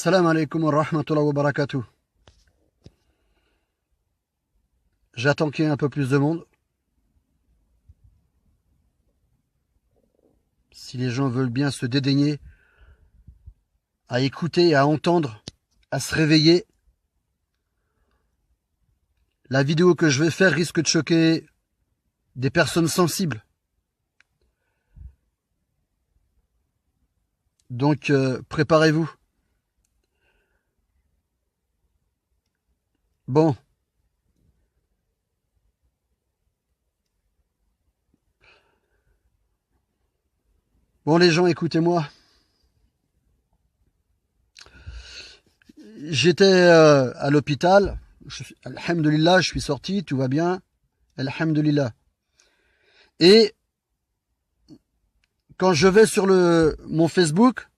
Salam alaikum wa rahmatullahi wa barakatuh. J'attends qu'il y ait un peu plus de monde. Si les gens veulent bien se dédaigner à écouter, à entendre, à se réveiller, la vidéo que je vais faire risque de choquer des personnes sensibles. Donc préparez-vous. Bon. Bon les gens, écoutez-moi. J'étais à l'hôpital. Alhamdulillah, je suis sorti, tout va bien. Alhamdulillah. Et quand je vais sur mon Facebook,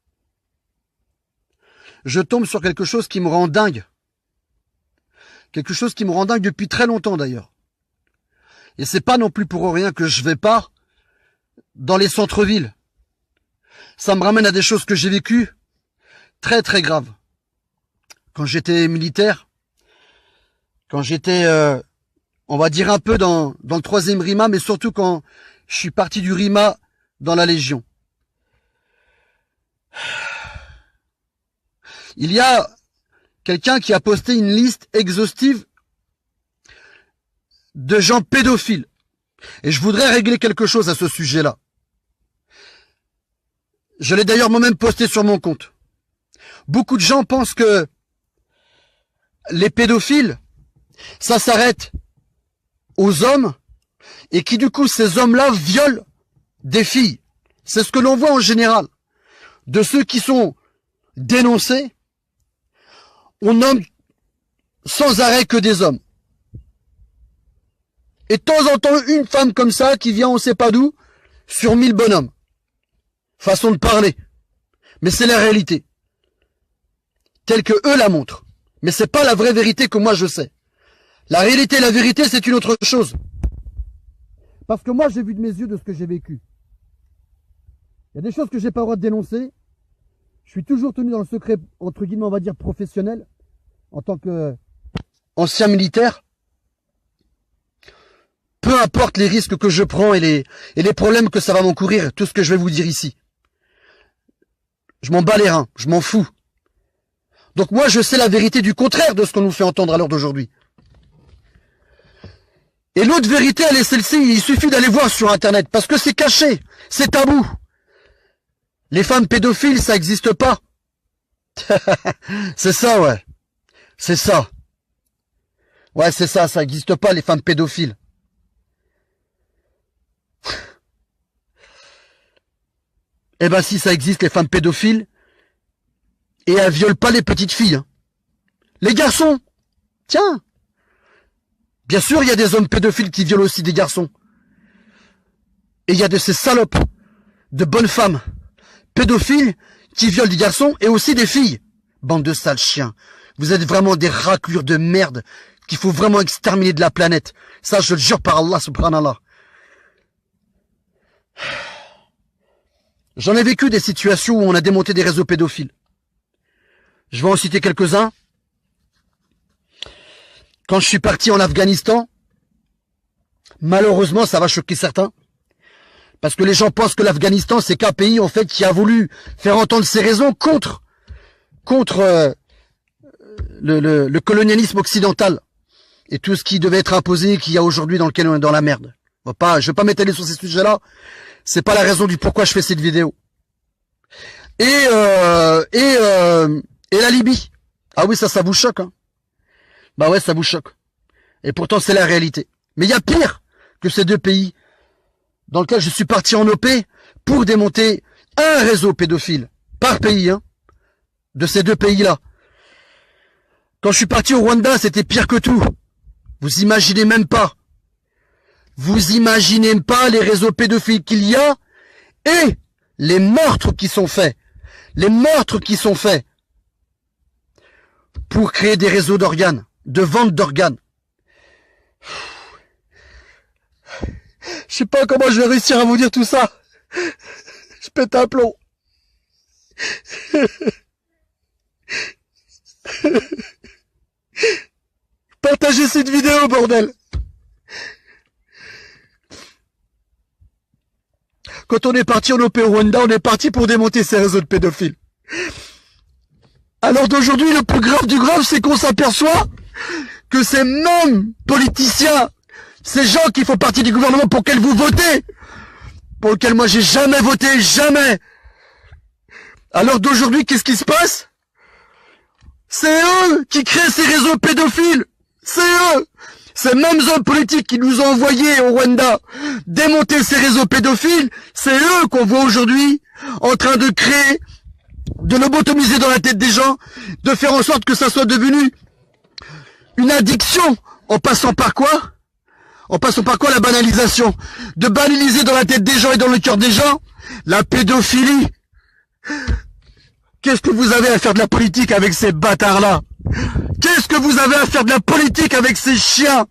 je tombe sur quelque chose qui me rend dingue. Quelque chose qui me rend dingue depuis très longtemps d'ailleurs. Et c'est pas non plus pour rien que je vais pas dans les centres-villes. Ça me ramène à des choses que j'ai vécues très très graves. Quand j'étais militaire, quand j'étais, on va dire un peu dans le 3e RIMA, mais surtout quand je suis parti du RIMA dans la Légion. Il y a quelqu'un qui a posté une liste exhaustive de gens pédophiles. Et je voudrais régler quelque chose à ce sujet-là. Je l'ai d'ailleurs moi-même posté sur mon compte. Beaucoup de gens pensent que les pédophiles, ça s'arrête aux hommes et qui du coup ces hommes-là violent des filles. C'est ce que l'on voit en général. De ceux qui sont dénoncés, on nomme sans arrêt que des hommes. Et de temps en temps, une femme comme ça qui vient on sait pas d'où, sur 1000 bonhommes. Façon de parler. Mais c'est la réalité. Telle que eux la montrent. Mais c'est pas la vraie vérité que moi je sais. La réalité et la vérité, c'est une autre chose. Parce que moi, j'ai vu de mes yeux de ce que j'ai vécu. Il y a des choses que j'ai pas le droit de dénoncer. Je suis toujours tenu dans le secret, entre guillemets, on va dire professionnel, en tant que ancien militaire. Peu importe les risques que je prends et les problèmes que ça va m'encourir, tout ce que je vais vous dire ici. Je m'en bats les reins, je m'en fous. Donc moi, je sais la vérité du contraire de ce qu'on nous fait entendre à l'heure d'aujourd'hui. Et l'autre vérité, elle est celle-ci, il suffit d'aller voir sur Internet, parce que c'est caché, c'est tabou. Les femmes pédophiles, ça n'existe pas. C'est ça, ouais. C'est ça. Ouais, c'est ça, ça n'existe pas, les femmes pédophiles. Eh ben si, ça existe, les femmes pédophiles, et elles violent pas les petites filles. Hein. Les garçons, tiens. Bien sûr, il y a des hommes pédophiles qui violent aussi des garçons. Et il y a de ces salopes, de bonnes femmes, pédophiles, qui violent des garçons et aussi des filles. Bande de sales chiens. Vous êtes vraiment des raclures de merde qu'il faut vraiment exterminer de la planète. Ça, je le jure par Allah, subhanallah. J'en ai vécu des situations où on a démonté des réseaux pédophiles. Je vais en citer quelques-uns. Quand je suis parti en Afghanistan, malheureusement, ça va choquer certains. Parce que les gens pensent que l'Afghanistan, c'est qu'un pays, en fait, qui a voulu faire entendre ses raisons contre le colonialisme occidental. Et tout ce qui devait être imposé, qu'il y a aujourd'hui dans lequel on est dans la merde. Je vais pas m'étaler sur ces sujets-là. C'est pas la raison du pourquoi je fais cette vidéo. Et la Libye. Ah oui, ça vous choque, hein. Bah ouais, ça vous choque. Et pourtant, c'est la réalité. Mais il y a pire que ces deux pays dans lesquels je suis parti en OP pour démonter un réseau pédophile par pays, hein, de ces deux pays-là. Quand je suis parti au Rwanda, c'était pire que tout. Vous imaginez même pas. Vous imaginez pas les réseaux pédophiles qu'il y a et les meurtres qui sont faits. Les meurtres qui sont faits pour créer des réseaux d'organes, de vente d'organes. Je sais pas comment je vais réussir à vous dire tout ça. Je pète un plomb. Partagez cette vidéo, bordel. Quand on est parti en OP au Rwanda, on est parti pour démonter ces réseaux de pédophiles. Alors d'aujourd'hui, le plus grave du grave, c'est qu'on s'aperçoit que ces mêmes politiciens, ces gens qui font partie du gouvernement pour lesquels vous votez, pour lesquels moi j'ai jamais voté, jamais. Alors d'aujourd'hui, qu'est-ce qui se passe? C'est eux qui créent ces réseaux pédophiles. C'est eux. Ces mêmes hommes politiques qui nous ont envoyés au Rwanda démonter ces réseaux pédophiles, c'est eux qu'on voit aujourd'hui en train de créer, de lobotomiser dans la tête des gens, de faire en sorte que ça soit devenu une addiction, en passant par quoi? En passant par quoi? La banalisation. De banaliser dans la tête des gens et dans le cœur des gens la pédophilie. Qu'est-ce que vous avez à faire de la politique avec ces bâtards-là? Qu'est-ce que vous avez à faire de la politique avec ces chiens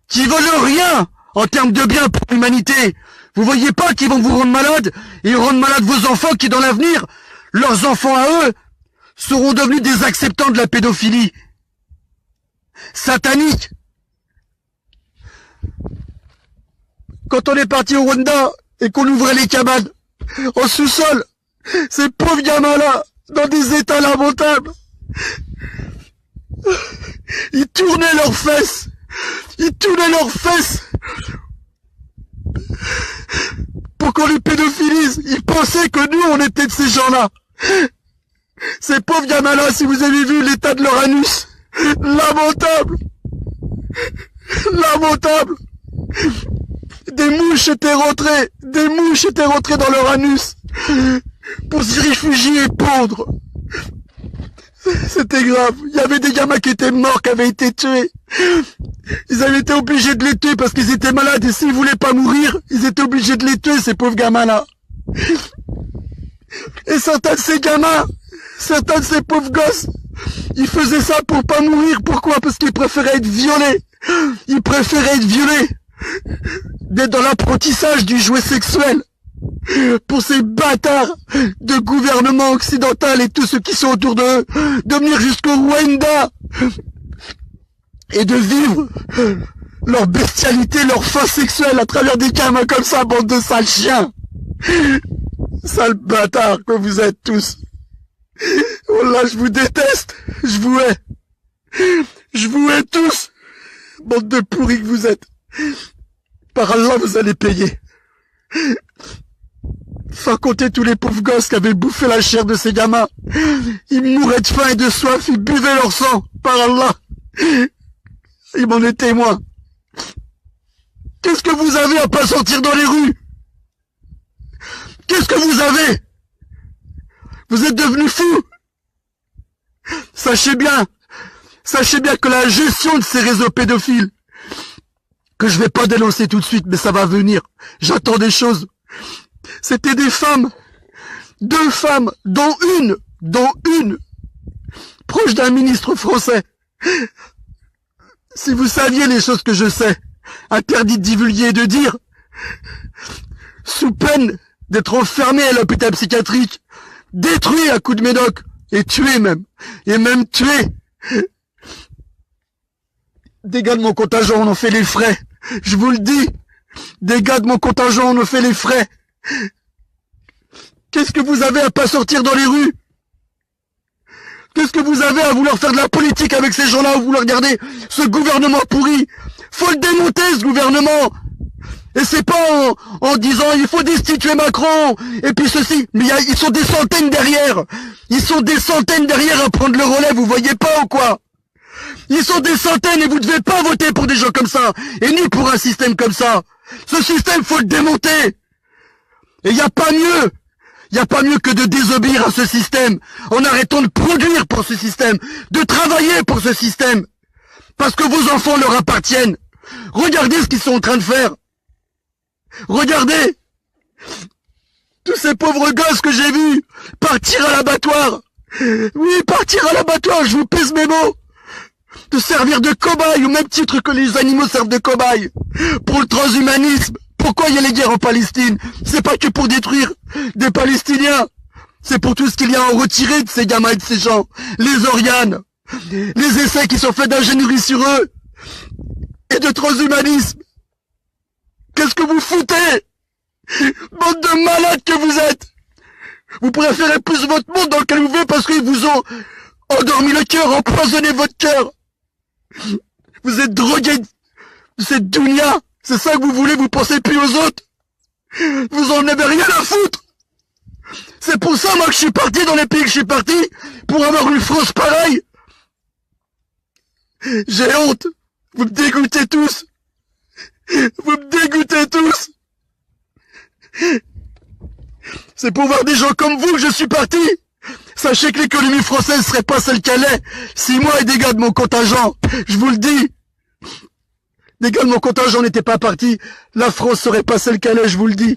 qui veulent rien en termes de bien pour l'humanité? Vous voyez pas qu'ils vont vous rendre malade et rendre malade vos enfants qui, dans l'avenir, leurs enfants à eux, seront devenus des acceptants de la pédophilie satanique. Quand on est parti au Rwanda et qu'on ouvrait les cabanes en sous-sol, ces pauvres gamins-là, dans des états lamentables, ils tournaient leurs fesses. Ils tournaient leurs fesses pour qu'on les pédophilise. Ils pensaient que nous, on était de ces gens-là. Ces pauvres gamins-là, si vous avez vu l'état de leur anus, lamentable. Lamentable. Des mouches étaient rentrées dans leur anus pour s'y réfugier et pondre. C'était grave. Il y avait des gamins qui étaient morts, qui avaient été tués. Ils avaient été obligés de les tuer parce qu'ils étaient malades et s'ils voulaient pas mourir, ils étaient obligés de les tuer, ces pauvres gamins-là. Et certains de ces gamins, certains de ces pauvres gosses, ils faisaient ça pour pas mourir. Pourquoi? Parce qu'ils préféraient être violés. Ils préféraient être violés. D'être dans l'apprentissage du jouet sexuel. Pour ces bâtards de gouvernement occidental et tous ceux qui sont autour d'eux, de venir jusqu'au Rwanda et de vivre leur bestialité, leur faim sexuelle à travers des gamins comme ça, bande de sales chiens. Sales bâtards que vous êtes tous. Oh là, je vous déteste. Je vous hais. Je vous hais tous. Bande de pourris que vous êtes. Par Allah, vous allez payer. Sans compter tous les pauvres gosses qui avaient bouffé la chair de ces gamins. Ils mouraient de faim et de soif, ils buvaient leur sang. Par Allah. Ils m'en étaient témoins. Qu'est-ce que vous avez à pas sortir dans les rues? Qu'est-ce que vous avez? Vous êtes devenus fous. Sachez bien que la gestion de ces réseaux pédophiles, que je vais pas dénoncer tout de suite, mais ça va venir. J'attends des choses. C'était des femmes, 2 femmes, dont une, proche d'un ministre français. Si vous saviez les choses que je sais, interdit de divulguer et de dire, sous peine d'être enfermé à l'hôpital psychiatrique, détruit à coups de médoc, et tué même, tué. Des gars de mon contingent en ont fait les frais, je vous le dis, des gars de mon contingent en ont fait les frais. Qu'est-ce que vous avez à pas sortir dans les rues? Qu'est-ce que vous avez à vouloir faire de la politique avec ces gens-là, ou vouloir regarder ce gouvernement pourri? Faut le démonter, ce gouvernement. Et c'est pas en disant il faut destituer Macron, et puis ceci. Mais ils sont des centaines derrière. Ils sont des centaines derrière à prendre le relais, vous voyez pas ou quoi? Ils sont des centaines et vous devez pas voter pour des gens comme ça, et ni pour un système comme ça. Ce système, faut le démonter. Et il n'y a pas mieux. Il n'y a pas mieux que de désobéir à ce système, en arrêtant de produire pour ce système, de travailler pour ce système. Parce que vos enfants leur appartiennent. Regardez ce qu'ils sont en train de faire. Regardez. Tous ces pauvres gosses que j'ai vus partir à l'abattoir. Oui, partir à l'abattoir, je vous pèse mes mots. De servir de cobaye, au même titre que les animaux servent de cobaye. Pour le transhumanisme. Pourquoi il y a les guerres en Palestine? C'est pas que pour détruire des Palestiniens. C'est pour tout ce qu'il y a à en retirer de ces gamins et de ces gens. Les organes. Les essais qui sont faits d'ingénierie sur eux et de transhumanisme. Qu'est-ce que vous foutez? Bande de malades que vous êtes. Vous préférez plus votre monde dans lequel vous vivez parce qu'ils vous ont endormi le cœur, empoisonné votre cœur. Vous êtes drogués de cette dunya. C'est ça que vous voulez, vous pensez plus aux autres. Vous en avez rien à foutre. C'est pour ça, moi, que je suis parti dans les pays que je suis parti, pour avoir une France pareille. J'ai honte. Vous me dégoûtez tous. Vous me dégoûtez tous. C'est pour voir des gens comme vous que je suis parti. Sachez que l'économie française serait pas celle qu'elle est si moi et des gars de mon contingent, je vous le dis, des gars de mon contingent n'étaient pas partis, la France serait pas celle qu'elle est, je vous le dis.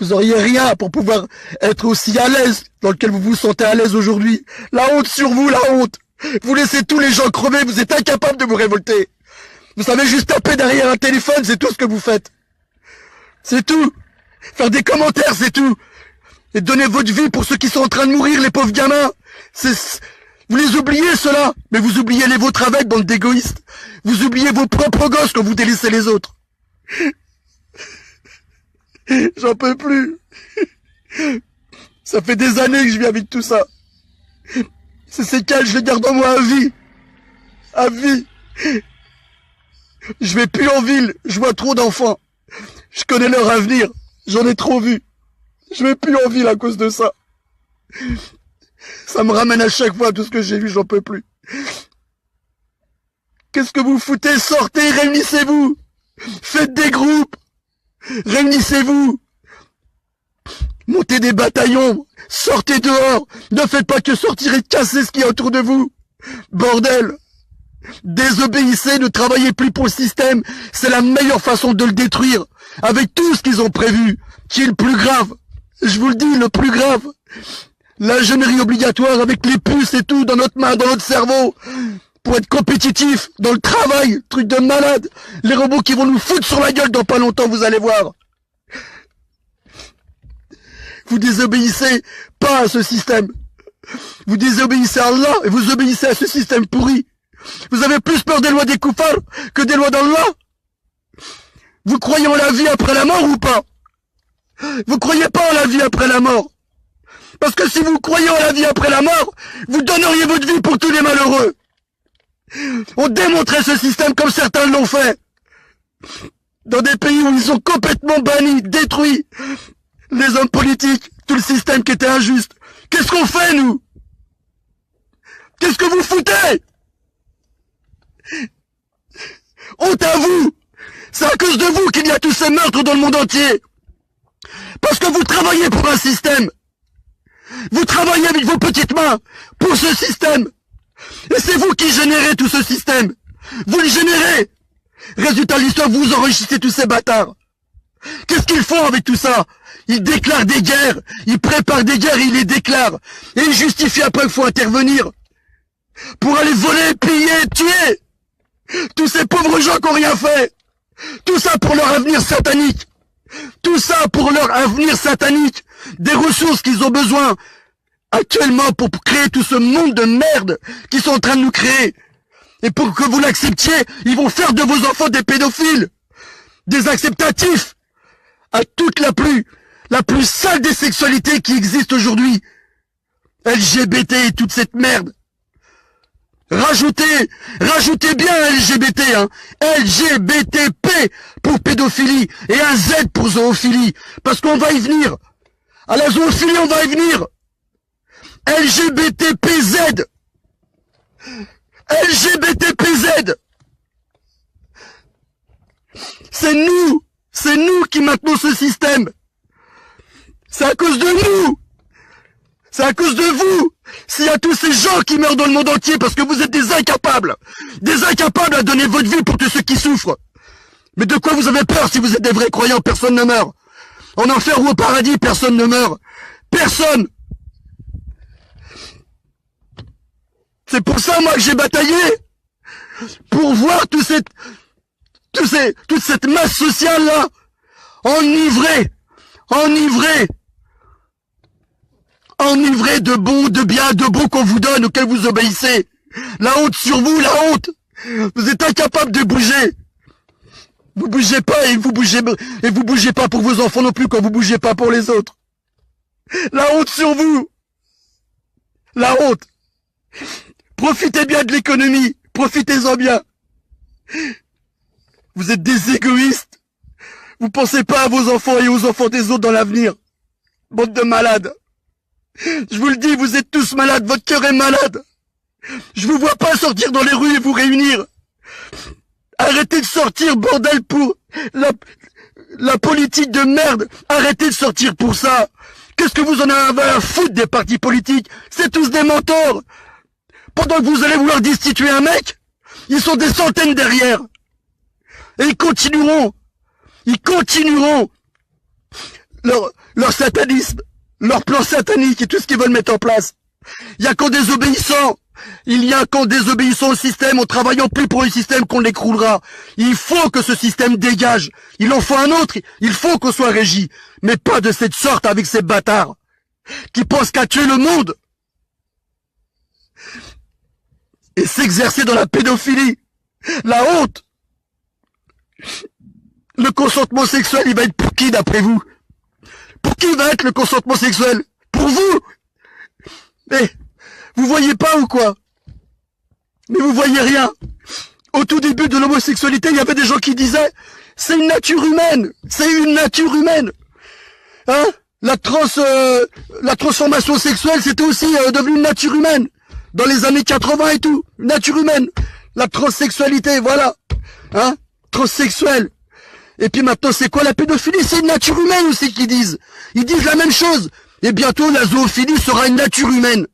Vous auriez rien pour pouvoir être aussi à l'aise dans lequel vous vous sentez à l'aise aujourd'hui. La honte sur vous, la honte. Vous laissez tous les gens crever, vous êtes incapables de vous révolter. Vous savez juste taper derrière un téléphone, c'est tout ce que vous faites. C'est tout. Faire des commentaires, c'est tout. Et donner votre vie pour ceux qui sont en train de mourir, les pauvres gamins. Vous les oubliez, ceux-là. Mais vous oubliez les vôtres avec, bande d'égoïstes. Vous oubliez vos propres gosses quand vous délaissez les autres. J'en peux plus. Ça fait des années que je vis avec tout ça. Ces séquelles, je les garde en moi à vie. À vie. Je vais plus en ville, je vois trop d'enfants. Je connais leur avenir, j'en ai trop vu. Je vais plus en ville à cause de ça. Ça me ramène à chaque fois tout ce que j'ai vu, j'en peux plus. Qu'est-ce que vous foutez? Sortez, réunissez-vous. Faites des groupes. Réunissez-vous. Montez des bataillons. Sortez dehors. Ne faites pas que sortir et casser ce qu'il y a autour de vous. Bordel. Désobéissez, ne travaillez plus pour le système. C'est la meilleure façon de le détruire. Avec tout ce qu'ils ont prévu. Qui est le plus grave. Je vous le dis, le plus grave. L'ingénierie obligatoire avec les puces et tout dans notre main, dans notre cerveau. Pour être compétitif dans le travail. Truc de malade. Les robots qui vont nous foutre sur la gueule dans pas longtemps, vous allez voir. Vous désobéissez pas à ce système. Vous désobéissez à Allah et vous obéissez à ce système pourri. Vous avez plus peur des lois des koufars que des lois d'Allah? Vous croyez en la vie après la mort ou pas? Vous croyez pas en la vie après la mort? Parce que si vous croyez en la vie après la mort, vous donneriez votre vie pour tous les malheureux. On démontrait ce système comme certains l'ont fait. Dans des pays où ils ont complètement banni, détruit les hommes politiques, tout le système qui était injuste. Qu'est-ce qu'on fait, nous? Qu'est-ce que vous foutez? Honte à vous! C'est à cause de vous qu'il y a tous ces meurtres dans le monde entier. Parce que vous travaillez pour un système. Vous travaillez avec vos petites mains pour ce système. Et c'est vous qui générez tout ce système. Vous le générez. Résultat de l'histoire, vous enrichissez tous ces bâtards. Qu'est-ce qu'ils font avec tout ça? Ils déclarent des guerres. Ils préparent des guerres et ils les déclarent. Et ils justifient après qu'il faut intervenir. Pour aller voler, piller, tuer. Tous ces pauvres gens qui n'ont rien fait. Tout ça pour leur avenir satanique. Tout ça pour leur avenir satanique. Des ressources qu'ils ont besoin actuellement pour créer tout ce monde de merde qu'ils sont en train de nous créer. Et pour que vous l'acceptiez, ils vont faire de vos enfants des pédophiles. Des acceptatifs. À toute la plus sale des sexualités qui existent aujourd'hui. LGBT et toute cette merde. Rajoutez bien LGBT, hein. LGBTP pour pédophilie et un Z pour zoophilie. Parce qu'on va y venir. À la zoophilie, on va y venir. LGBTPZ. LGBTPZ. C'est nous qui maintenons ce système. C'est à cause de nous. C'est à cause de vous. S'il y a tous ces gens qui meurent dans le monde entier parce que vous êtes des incapables à donner votre vie pour tous ceux qui souffrent. Mais de quoi vous avez peur si vous êtes des vrais croyants? Personne ne meurt. En enfer ou au paradis, personne ne meurt. Personne. C'est pour ça, moi, que j'ai bataillé. Pour voir toute cette masse sociale, là, enivrée, enivré de bon, de bien, de beau qu'on vous donne, auquel vous obéissez. La honte sur vous, la honte. Vous êtes incapable de bouger. Vous bougez pas et vous bougez pas pour vos enfants non plus quand vous bougez pas pour les autres. La honte sur vous. La honte. Profitez bien de l'économie. Profitez-en bien. Vous êtes des égoïstes. Vous pensez pas à vos enfants et aux enfants des autres dans l'avenir. Bande de malades. Je vous le dis, vous êtes tous malades. Votre cœur est malade. Je vous vois pas sortir dans les rues et vous réunir. Arrêtez de sortir, bordel, pour la politique de merde. Arrêtez de sortir pour ça. Qu'est-ce que vous en avez à foutre des partis politiques? C'est tous des mentors. Pendant que vous allez vouloir destituer un mec, ils sont des centaines derrière. Et ils continueront leur satanisme, leur plan satanique et tout ce qu'ils veulent mettre en place. Il y a qu'en désobéissant au système, en travaillant plus pour le système qu'on l'écroulera. Il faut que ce système dégage. Il en faut un autre. Il faut qu'on soit régi. Mais pas de cette sorte avec ces bâtards qui pensent qu'à tuer le monde et s'exercer dans la pédophilie. La honte. Le consentement sexuel, il va être pour qui d'après vous? Pour qui va être le consentement sexuel? Pour vous? Mais vous voyez pas ou quoi? Mais vous voyez rien. Au tout début de l'homosexualité, il y avait des gens qui disaient c'est une nature humaine, c'est une nature humaine. Hein? La transformation sexuelle, c'était aussi devenu une nature humaine. Dans les années 80 et tout, une nature humaine. La transsexualité, voilà. Hein? Transsexuel. Et puis maintenant, c'est quoi la pédophilie? C'est une nature humaine aussi qu'ils disent. Ils disent la même chose. Et bientôt, la zoophilie sera une nature humaine.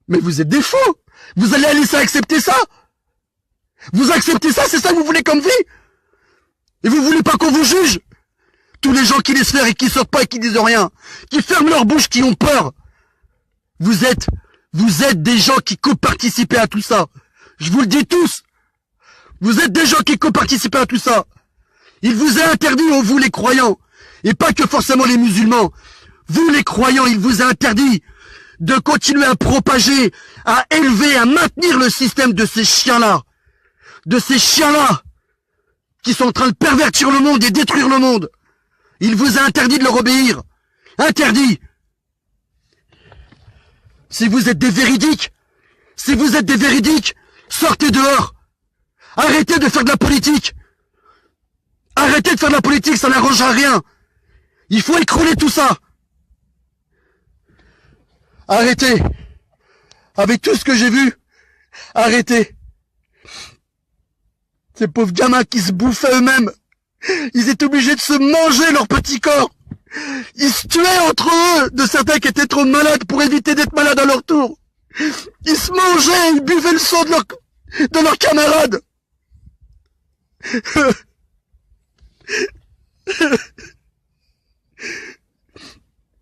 Mais vous êtes des fous. Vous allez laisser accepter ça? Vous acceptez ça? C'est ça que vous voulez comme vie? Et vous voulez pas qu'on vous juge? Tous les gens qui laissent faire et qui sortent pas et qui disent rien, qui ferment leur bouche, qui ont peur. Vous êtes des gens qui coparticipent à tout ça. Je vous le dis tous. Vous êtes des gens qui coparticipent à tout ça. Il vous est interdit, vous les croyants, et pas que forcément les musulmans. Vous les croyants, il vous est interdit de continuer à propager, à élever, à maintenir le système de ces chiens-là. De ces chiens-là qui sont en train de pervertir le monde et détruire le monde. Il vous est interdit de leur obéir. Interdit. Si vous êtes des véridiques, sortez dehors. Arrêtez de faire de la politique. Arrêtez de faire de la politique, ça n'arrangera rien. Il faut écrouler tout ça. Arrêtez. Avec tout ce que j'ai vu, arrêtez. Ces pauvres gamins qui se bouffaient eux-mêmes. Ils étaient obligés de se manger leur petit corps. Ils se tuaient entre eux, de certains qui étaient trop malades pour éviter d'être malades à leur tour. Ils se mangeaient, ils buvaient le sang de leurs camarades.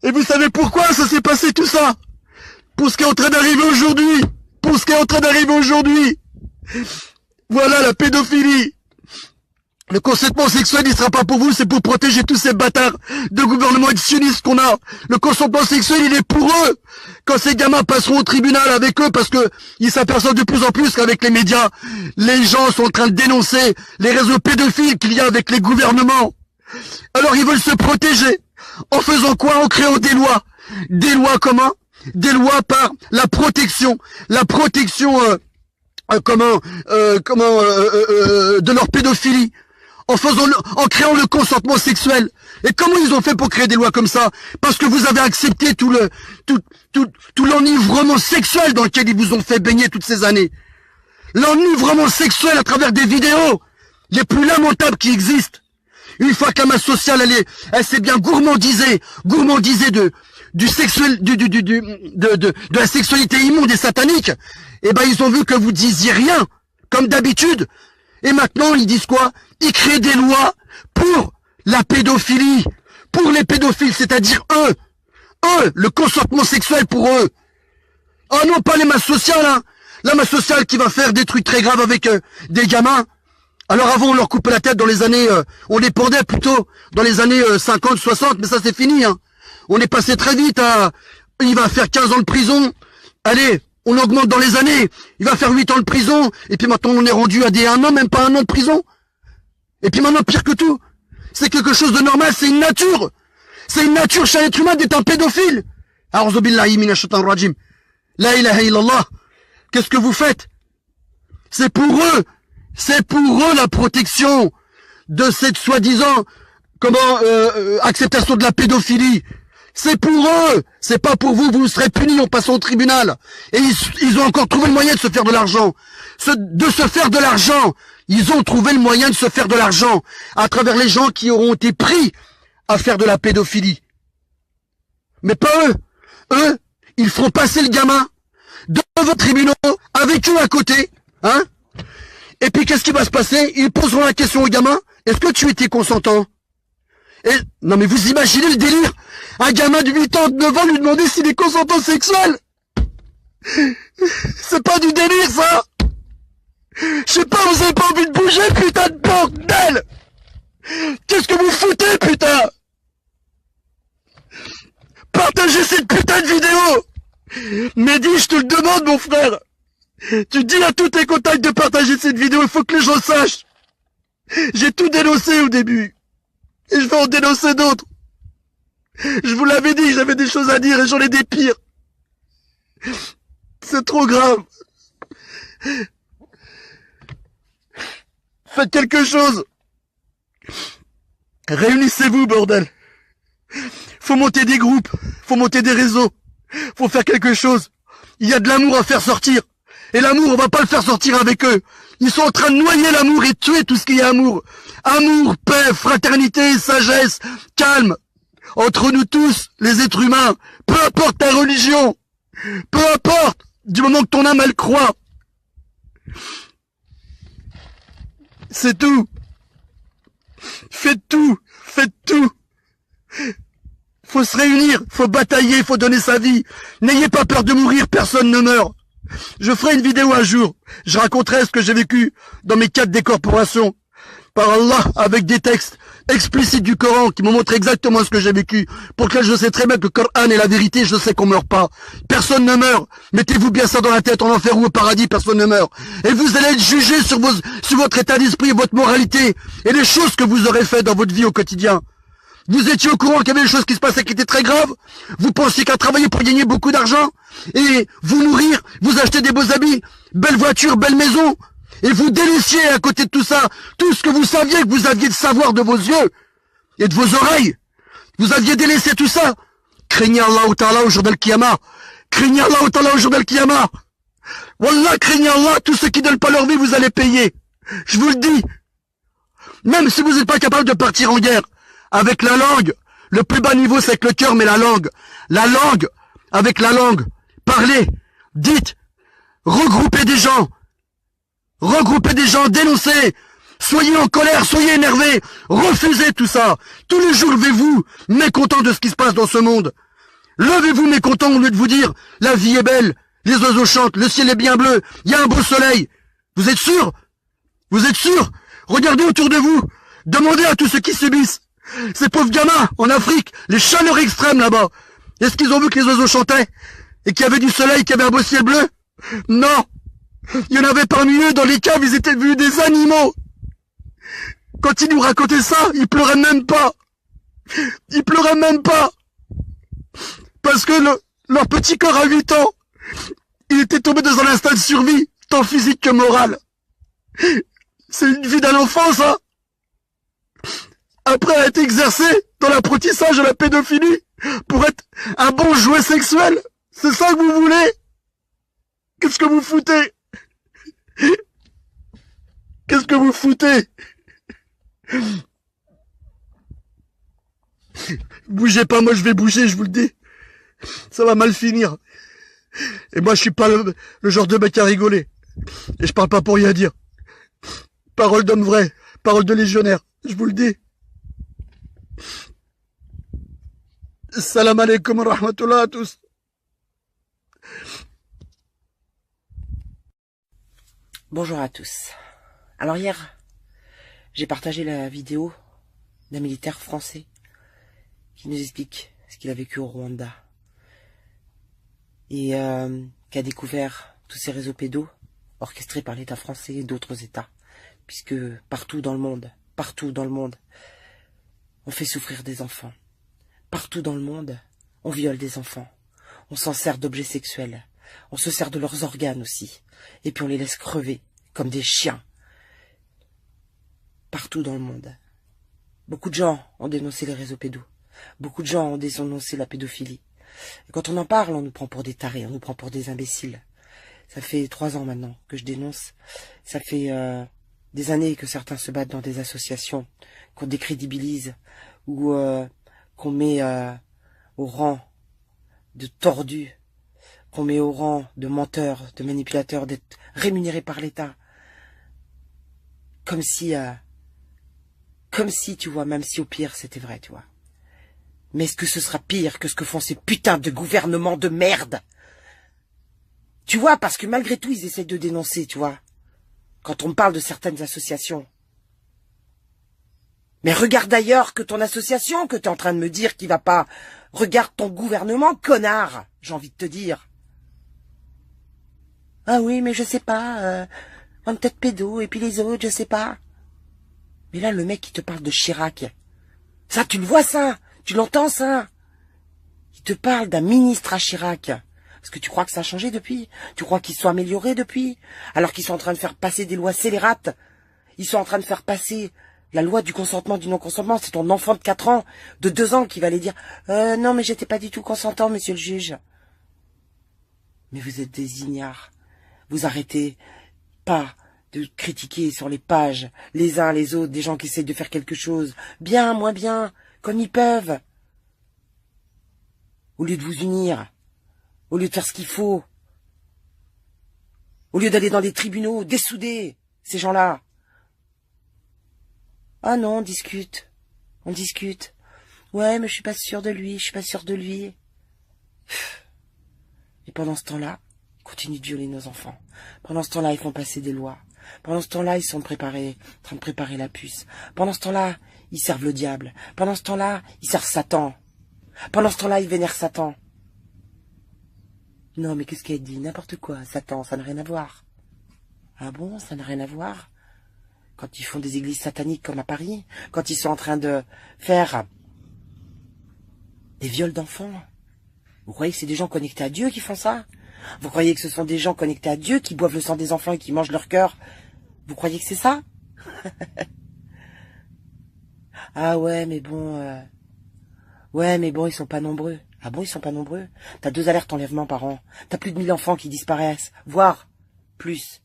Et vous savez pourquoi ça s'est passé tout ça? Pour ce qui est en train d'arriver aujourd'hui. Voilà la pédophilie. Le consentement sexuel, il sera pas pour vous, c'est pour protéger tous ces bâtards de gouvernement sionistes qu'on a. Le consentement sexuel, il est pour eux. Quand ces gamins passeront au tribunal avec eux, parce que ils s'aperçoivent de plus en plus qu'avec les médias, les gens sont en train de dénoncer les réseaux pédophiles qu'il y a avec les gouvernements. Alors ils veulent se protéger. En faisant quoi? En créant des lois. Des lois comment? Des lois par la protection. La protection, de leur pédophilie. En créant le consentement sexuel. Et comment ils ont fait pour créer des lois comme ça? Parce que vous avez accepté tout l'enivrement sexuel dans lequel ils vous ont fait baigner toutes ces années. L'enivrement sexuel à travers des vidéos les plus lamentables qui existent. Une fois que la masse sociale elle s'est bien gourmandisée de la sexualité immonde et satanique, et ben ils ont vu que vous disiez rien, comme d'habitude. Et maintenant, ils disent quoi? Ils créent des lois pour la pédophilie, pour les pédophiles, c'est-à-dire eux, le consentement sexuel pour eux. Oh non, pas les masses sociales, hein. La masse sociale qui va faire des trucs très graves avec des gamins. Alors avant, on leur coupait la tête dans les années, on les pendait plutôt dans les années 50, 60, mais ça c'est fini, hein. On est passé très vite à... Il va faire 15 ans de prison. Allez, on augmente dans les années. Il va faire 8 ans de prison. Et puis maintenant, on est rendu à des 1 an, même pas 1 an de prison. Et puis maintenant, pire que tout, c'est quelque chose de normal, c'est une nature. C'est une nature chez l'être humain d'être un pédophile. A'udhu billahi minash shaitanir rajim. La ilaha illallah. Qu'est-ce que vous faites? C'est pour eux la protection de cette soi-disant acceptation de la pédophilie. C'est pour eux, c'est pas pour vous, vous serez punis en passant au tribunal. Et ils ont encore trouvé le moyen de se faire de l'argent. De se faire de l'argent. Ils ont trouvé le moyen de se faire de l'argent à travers les gens qui auront été pris à faire de la pédophilie. Mais pas eux. Eux, ils feront passer le gamin devant vos tribunaux, avec eux à côté, hein. Et puis qu'est-ce qui va se passer? Ils poseront la question au gamin, est-ce que tu étais consentant? Et, non mais vous imaginez le délire? Un gamin de 8 ans, de 9 ans lui demander s'il est consentant sexuel? C'est pas du délire ça? Je sais pas, vous avez pas envie de bouger, putain de bordel? Qu'est-ce que vous foutez, putain? Partagez cette putain de vidéo! Mehdi, je te le demande, mon frère! Tu dis à tous tes contacts de partager cette vidéo, il faut que les gens sachent! J'ai tout dénoncé au début. Et je vais en dénoncer d'autres. Je vous l'avais dit, j'avais des choses à dire et j'en ai des pires. C'est trop grave. Faites quelque chose. Réunissez-vous, bordel. Faut monter des groupes, faut monter des réseaux, faut faire quelque chose. Il y a de l'amour à faire sortir. Et l'amour, on va pas le faire sortir avec eux. Ils sont en train de noyer l'amour et tuer tout ce qui est amour. Amour, paix, fraternité, sagesse, calme. Entre nous tous, les êtres humains, peu importe ta religion, peu importe, du moment que ton âme elle croit. C'est tout. Faites tout, faites tout. Faut se réunir, faut batailler, faut donner sa vie. N'ayez pas peur de mourir, personne ne meurt. Je ferai une vidéo un jour. Je raconterai ce que j'ai vécu dans mes 4 décorporations. Par Allah, avec des textes explicites du Coran qui m'ont montré exactement ce que j'ai vécu. Pour lequel je sais très bien que le Coran est la vérité, je sais qu'on meurt pas. Personne ne meurt. Mettez-vous bien ça dans la tête, en enfer ou au paradis, personne ne meurt. Et vous allez être jugé sur votre état d'esprit et votre moralité. Et les choses que vous aurez faites dans votre vie au quotidien. Vous étiez au courant qu'il y avait des choses qui se passaient qui étaient très graves? Vous pensiez qu'à travailler pour gagner beaucoup d'argent et vous nourrir, vous acheter des beaux habits, belles voitures, belles maisons, et vous délaissiez à côté de tout ça, tout ce que vous saviez que vous aviez de savoir de vos yeux et de vos oreilles. Vous aviez délaissé tout ça. Craignez Allah Ta'ala au jour d'Al-Qiyamah. Craignez Allah Ta'ala au jour d'Al-Qiyamah. Wallah, craignez Allah, tous ceux qui donnent pas leur vie, vous allez payer. Je vous le dis. Même si vous n'êtes pas capable de partir en guerre, avec la langue, le plus bas niveau c'est avec le cœur, mais la langue, avec la langue, parlez, dites, regroupez des gens, dénoncez, soyez en colère, soyez énervés, refusez tout ça. Tous les jours, levez-vous, mécontents de ce qui se passe dans ce monde. Levez-vous mécontents au lieu de vous dire, la vie est belle, les oiseaux chantent, le ciel est bien bleu, il y a un beau soleil. Vous êtes sûr? Vous êtes sûr? Regardez autour de vous, demandez à tous ceux qui subissent. Ces pauvres gamins, en Afrique, les chaleurs extrêmes là-bas. Est-ce qu'ils ont vu que les oiseaux chantaient? Et qu'il y avait du soleil, qu'il y avait un beau ciel bleu? Non. Il y en avait parmi eux, dans les caves, ils étaient devenus des animaux. Quand ils nous racontaient ça, ils pleuraient même pas. Ils pleuraient même pas. Parce que leur petit corps à 8 ans, il était tombé dans un instinct de survie, tant physique que moral. C'est une vie d'un enfant, ça. Après être exercé dans l'apprentissage de la pédophilie pour être un bon jouet sexuel. C'est ça que vous voulez? Qu'est-ce que vous foutez? Qu'est-ce que vous foutez? Bougez pas, moi je vais bouger, je vous le dis. Ça va mal finir. Et moi je suis pas le genre de mec à rigoler. Et je parle pas pour rien dire. Parole d'homme vrai, parole de légionnaire, je vous le dis. Salam alaikum wa rahmatullah à tous. Bonjour à tous. Alors hier, j'ai partagé la vidéo d'un militaire français qui nous explique parce qu'il a vécu au Rwanda. Et qui a découvert tous ces réseaux pédos, orchestrés par l'État français et d'autres États. Puisque partout dans le monde, on fait souffrir des enfants. Partout dans le monde, on viole des enfants. On s'en sert d'objets sexuels. On se sert de leurs organes aussi. Et puis on les laisse crever, comme des chiens. Partout dans le monde. Beaucoup de gens ont dénoncé les réseaux pédos. Beaucoup de gens ont dénoncé la pédophilie. Et quand on en parle, on nous prend pour des tarés, on nous prend pour des imbéciles. Ça fait 3 ans maintenant que je dénonce. Ça fait des années que certains se battent dans des associations, qu'on décrédibilise, ou qu'on met au rang de tordus, qu'on met au rang de menteurs, de manipulateurs, d'être rémunérés par l'État. Comme si, tu vois, même si au pire c'était vrai, tu vois. Mais est-ce que ce sera pire que ce que font ces putains de gouvernements de merde? Tu vois, parce que malgré tout, ils essaient de dénoncer, tu vois. Quand on me parle de certaines associations. Mais regarde ailleurs que ton association, que t'es en train de me dire qui va pas. Regarde ton gouvernement, connard, j'ai envie de te dire. Ah oui, mais je sais pas, on est peut-être pédo, et puis les autres, je sais pas. Mais là, le mec qui te parle de Chirac, ça, tu le vois, ça? Tu l'entends, ça? Il te parle d'un ministre à Chirac. Est-ce que tu crois que ça a changé depuis? Tu crois qu'ils sont améliorés depuis? Alors qu'ils sont en train de faire passer des lois scélérates. Ils sont en train de faire passer la loi du consentement, du non-consentement. C'est ton enfant de 4 ans, de 2 ans qui va aller dire « Non, mais j'étais pas du tout consentant, monsieur le juge. » Mais vous êtes des ignares. Vous arrêtez pas de critiquer sur les pages, les uns les autres, des gens qui essayent de faire quelque chose. Bien, moins bien, comme ils peuvent. Au lieu de vous unir. Au lieu de faire ce qu'il faut. Au lieu d'aller dans les tribunaux, dessouder ces gens-là. Ah non, on discute. On discute. Ouais, mais je suis pas sûre de lui, je suis pas sûre de lui. Et pendant ce temps-là, ils continuent de violer nos enfants. Pendant ce temps-là, ils font passer des lois. Pendant ce temps-là, ils sont en train de préparer la puce. Pendant ce temps-là, ils servent le diable. Pendant ce temps-là, ils servent Satan. Pendant ce temps-là, ils vénèrent Satan. Non, mais qu'est-ce qu'elle dit? N'importe quoi. Satan, ça n'a rien à voir. Ah bon, ça n'a rien à voir? Quand ils font des églises sataniques comme à Paris, quand ils sont en train de faire des viols d'enfants, vous croyez que c'est des gens connectés à Dieu qui font ça? Vous croyez que ce sont des gens connectés à Dieu qui boivent le sang des enfants et qui mangent leur cœur? Vous croyez que c'est ça? Ah ouais, mais bon... Ouais, mais bon, ils sont pas nombreux. Ah bon, ils sont pas nombreux? T'as 2 alertes enlèvement par an. T'as plus de 1000 enfants qui disparaissent. Voire plus.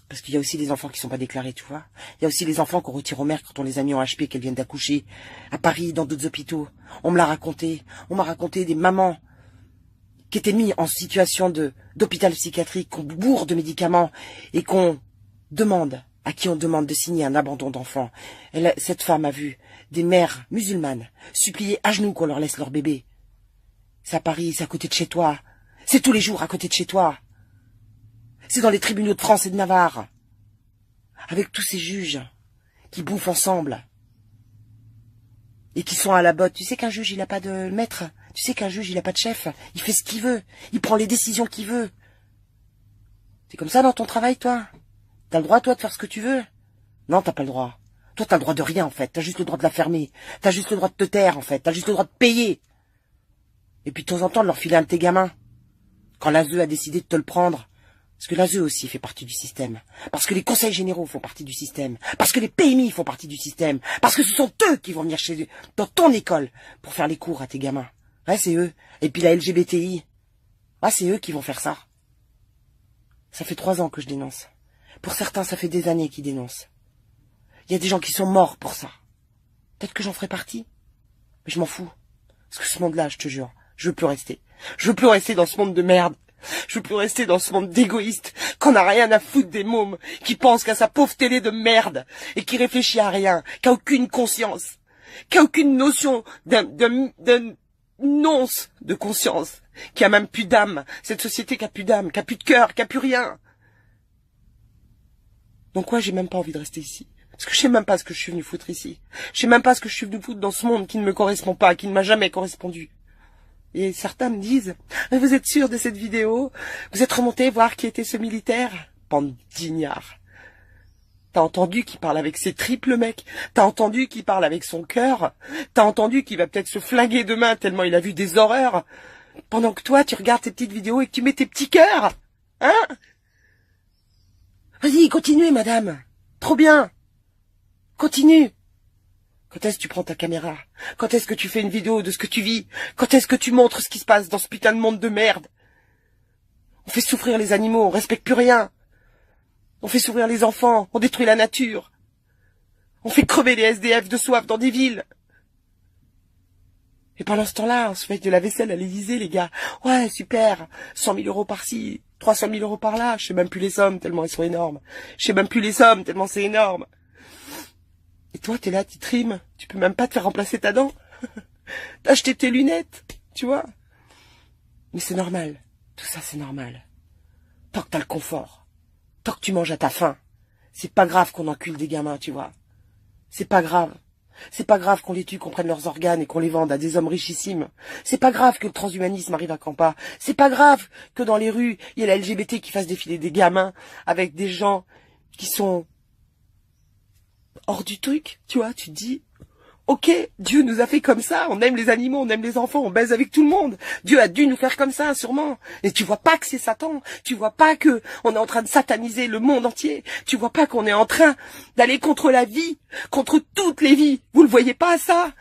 Parce qu'il y a aussi des enfants qui sont pas déclarés, tu vois. Il y a aussi les enfants qu'on retire aux mères quand on les a mis en HP, qu'elles viennent d'accoucher. À Paris, dans d'autres hôpitaux. On me l'a raconté. On m'a raconté des mamans qui étaient mises en situation d'hôpital psychiatrique, qu'on bourre de médicaments et à qui on demande de signer un abandon d'enfant. Cette femme a vu des mères musulmanes supplier à genoux qu'on leur laisse leur bébé. C'est à Paris, c'est à côté de chez toi. C'est tous les jours à côté de chez toi. C'est dans les tribunaux de France et de Navarre. Avec tous ces juges qui bouffent ensemble. Et qui sont à la botte. Tu sais qu'un juge, il n'a pas de maître. Tu sais qu'un juge, il n'a pas de chef. Il fait ce qu'il veut. Il prend les décisions qu'il veut. C'est comme ça dans ton travail, toi? T'as le droit, toi, de faire ce que tu veux? Non, t'as pas le droit. Toi, t'as le droit de rien, en fait. T'as juste le droit de la fermer. T'as juste le droit de te taire, en fait. T'as juste le droit de payer. Et puis, de temps en temps, de leur filer un de tes gamins. Quand l'ASE a décidé de te le prendre. Parce que l'ASE aussi fait partie du système. Parce que les conseils généraux font partie du système. Parce que les PMI font partie du système. Parce que ce sont eux qui vont venir dans ton école pour faire les cours à tes gamins. Ouais, c'est eux. Et puis la LGBTI. Ouais, c'est eux qui vont faire ça. Ça fait 3 ans que je dénonce. Pour certains, ça fait des années qu'ils dénoncent. Il y a des gens qui sont morts pour ça. Peut-être que j'en ferai partie. Mais je m'en fous. Parce que ce monde-là, je te jure, je veux plus rester. Je veux plus rester dans ce monde de merde. Je veux plus rester dans ce monde d'égoïstes, qu'on n'a rien à foutre des mômes, qui pensent qu'à sa pauvre télé de merde, et qui réfléchit à rien, qui a aucune conscience, qui a aucune notion d'un once de conscience, qui a même plus d'âme. Cette société qui a plus d'âme, qui a plus de cœur, qui a plus rien. Donc ouais, j'ai même pas envie de rester ici. Parce que je sais même pas ce que je suis venu foutre ici. Je sais même pas ce que je suis venu foutre dans ce monde qui ne me correspond pas, qui ne m'a jamais correspondu. Et certains me disent, vous êtes sûr de cette vidéo? Vous êtes remonté voir qui était ce militaire? Bande d'ignards. T'as entendu qu'il parle avec ses triples mecs? T'as entendu qu'il parle avec son cœur? T'as entendu qu'il va peut-être se flinguer demain tellement il a vu des horreurs? Pendant que toi, tu regardes tes petites vidéos et que tu mets tes petits cœurs? Hein? Vas-y, continuez, madame. Trop bien. Continue. Quand est-ce que tu prends ta caméra? Quand est-ce que tu fais une vidéo de ce que tu vis? Quand est-ce que tu montres ce qui se passe dans ce putain de monde de merde? On fait souffrir les animaux, on respecte plus rien. On fait souffrir les enfants, on détruit la nature. On fait crever les SDF de soif dans des villes. Et pendant ce temps-là, on se fait de la vaisselle à l'Élysée, les gars. Ouais, super, 100 000 euros par-ci, 300 000 euros par-là. Je sais même plus les sommes, tellement elles sont énormes. Je sais même plus les sommes, tellement c'est énorme. Et toi, t'es là, tu trimes. Tu peux même pas te faire remplacer ta dent. T'as acheté tes lunettes, tu vois. Mais c'est normal. Tout ça, c'est normal. Tant que t'as le confort. Tant que tu manges à ta faim. C'est pas grave qu'on encule des gamins, tu vois. C'est pas grave. C'est pas grave qu'on les tue, qu'on prenne leurs organes et qu'on les vende à des hommes richissimes. C'est pas grave que le transhumanisme arrive à Campa. C'est pas grave que dans les rues, il y ait la LGBT qui fasse défiler des gamins avec des gens qui sont hors du truc, tu vois. Tu te dis, ok, Dieu nous a fait comme ça, on aime les animaux, on aime les enfants, on baise avec tout le monde. Dieu a dû nous faire comme ça, sûrement. Et tu vois pas que c'est Satan. Tu vois pas que on est en train de sataniser le monde entier. Tu vois pas qu'on est en train d'aller contre la vie, contre toutes les vies. Vous le voyez pas, ça?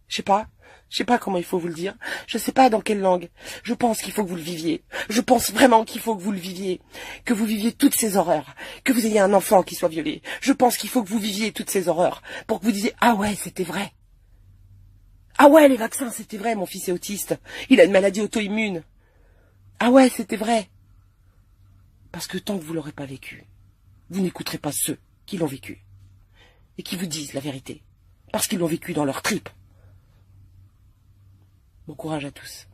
Je sais pas comment il faut vous le dire. Je sais pas dans quelle langue. Je pense qu'il faut que vous le viviez. Je pense vraiment qu'il faut que vous le viviez. Que vous viviez toutes ces horreurs. Que vous ayez un enfant qui soit violé. Je pense qu'il faut que vous viviez toutes ces horreurs. Pour que vous disiez, ah ouais, c'était vrai. Ah ouais, les vaccins, c'était vrai, mon fils est autiste. Il a une maladie auto-immune. Ah ouais, c'était vrai. Parce que tant que vous l'aurez pas vécu, vous n'écouterez pas ceux qui l'ont vécu. Et qui vous disent la vérité. Parce qu'ils l'ont vécu dans leur tripes. Bon courage à tous.